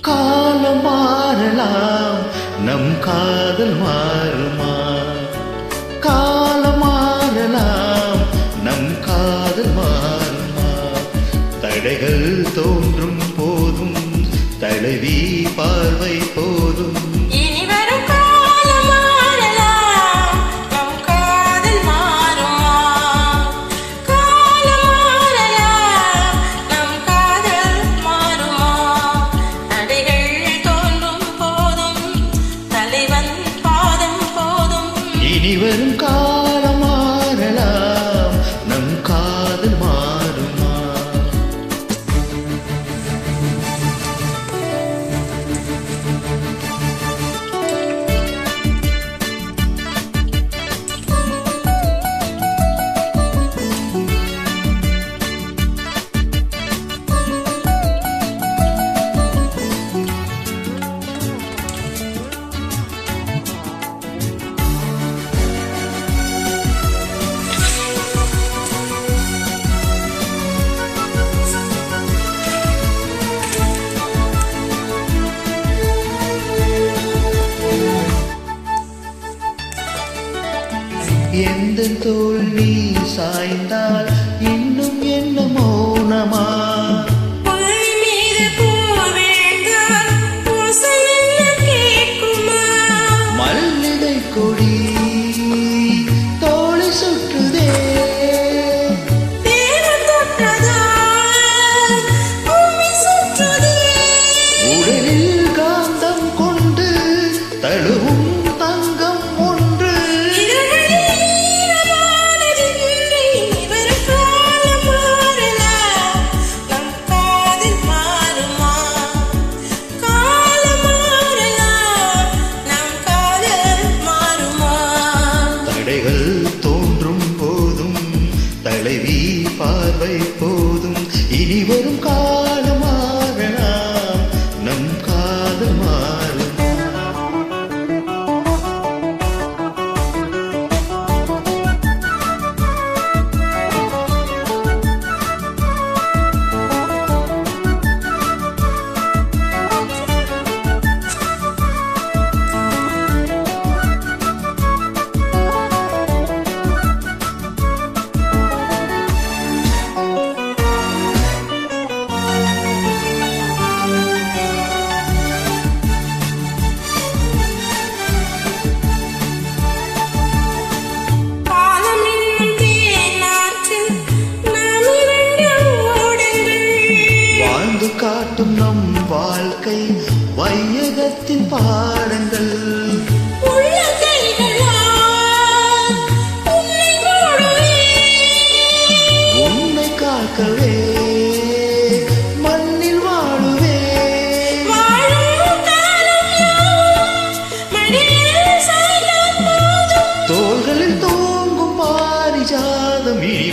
காலம் மாறலாம், நம் காதல் மாறுமா? காலம் மாறலாம், நம் காதல் மாறுமா? தடைகள் தோன்றும் போதும் தலைவி பார்வை போதும். இனி வரும் காலம் மாறலாம், நம் காதல் மாறுமா? எந்த தோள் நீ சாய்ந்தால் இன்னும் என்ன மௌனமா? மல்லிகை கொடி தோளை சுற்றுதே, உடலில் காந்தம் கொண்டு தழுவும் தங்கம் ஒன்று. தடைகள் தோன்றும் போதும் தலைவி பார்வை போதும். இனி வரும் காலம் மாறலாம், நம் காதல் மாறும். காட்டும் நம் வாழ்க்கை வையகத்தின் பாடங்கள். உன்னை காக்கவே மண்ணில் வாழுவே, தோள்களில் தூங்கும் பாரிஜாதம். இனி